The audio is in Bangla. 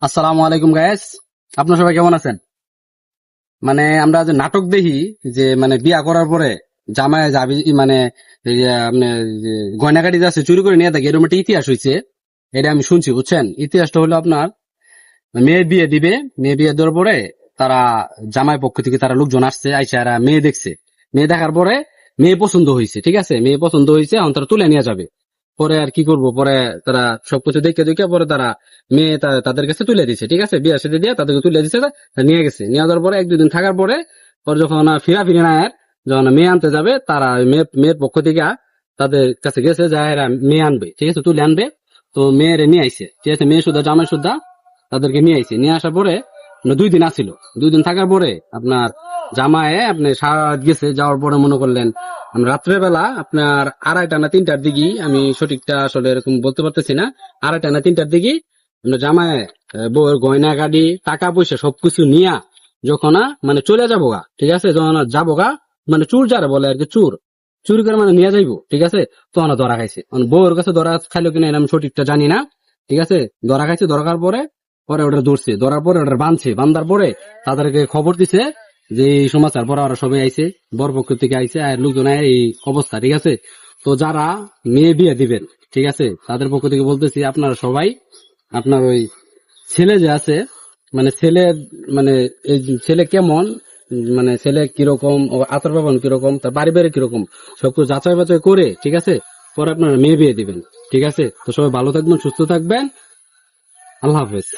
আসসালামু আলাইকুম গায়েস, আপনার সবাই কেমন আছেন? মানে আমরা যে নাটক দেখি যে মানে বিয়া করার পরে জামাই যাবি মানে এই যে আপনার যে গয়নাগাটি যাচ্ছে চুরি করে নিয়ে থাকে, এরকম একটা ইতিহাস হয়েছে। এটা আমি শুনছি, বুঝছেন? ইতিহাসটা হলো আপনার মেয়ে বিয়ে দিবে, মেয়ে বিয়ে দেওয়ার পরে তারা জামাই পক্ষ থেকে তারা লোকজন আসছে, আইসা এরা মেয়ে দেখছে। মেয়ে দেখার পরে মেয়ে পছন্দ হয়েছে, ঠিক আছে, মেয়ে পছন্দ হয়েছে, এখন তারা তুলে নিয়ে যাবে। পরে আর কি করব, পরে তারা সবকিছু দেখে দেখে পরে তারা মেয়ে তাদের কাছে তুলে দিছে, ঠিক আছে, বিয়ে সাথে দিয়ে তাদেরকে তুলে দিছে, নিয়ে গেছে। নিয়ে যাওয়ার পরে এক দুদিন থাকার পরে পরে যখন ফিরা ফিরে না আর যখন মেয়ে আনতে যাবে, তারা মেয়ের পক্ষ থেকে তাদের কাছে গেছে যা এরা মেয়ে আনবে, ঠিক আছে, তুলে আনবে। তো মেয়েরে নিয়ে আইছে, ঠিক আছে, মেয়ে সুদ্ধা জামাই সুদ্ধা তাদেরকে নিয়ে আইছে। নিয়ে আসার পরে 2 দিন আসিল। 2 দিন থাকার পরে আপনার জামায়ে আপনি সারা রাত গেছে, যাওয়ার পরে মনে করলেন রাত্রে বেলা আপনার 2:30 না 3টার দিকে, আমি সঠিকটা আসলে এরকম বলতে পারতেছি না, 2:30 না 3টার দিকে জামায়ে বউয়ের গয়না গাড়ি টাকা পয়সা সবকিছু নিয়া যখন মানে চলে যাবো গা, ঠিক আছে, যখন যাবো গা মানে চুর যারা বলে আর কি, চুরি করে মানে নিয়ে যাইবো, ঠিক আছে, তখন ধরা খাইছে। বউয়ের কাছে ধরা খাইলো কিনা আমি সঠিকটা জানি না, ঠিক আছে, ধরা খাইছে। ধরার পরে পরে ওটা ধরছে, ধরার পরে ওটা বাঁধছে, বান্ধার পরে তাদেরকে খবর দিছে যে এই সমাচার। পরে ওরা সবাই আইছে, বরপক্ষ থেকে আইছে, আর লোকজন এই অবস্থা, ঠিক আছে। তো যারা মেয়ে বিয়ে দিবেন, ঠিক আছে, তাদের পক্ষ থেকে বলতেছি আপনারা সবাই আপনার ওই ছেলে যে আছে মানে ছেলে মানে এই ছেলে কেমন, মানে ছেলে কিরকম, ও আচার ব্যবহার কিরকম, তার পারিবারিক কিরকম, সবকিছু যাচাই বাছাই করে, ঠিক আছে, পরে আপনারা মেয়ে বিয়ে দিবেন, ঠিক আছে। তো সবাই ভালো থাকবেন, সুস্থ থাকবেন, আল্লাহ হাফেজ।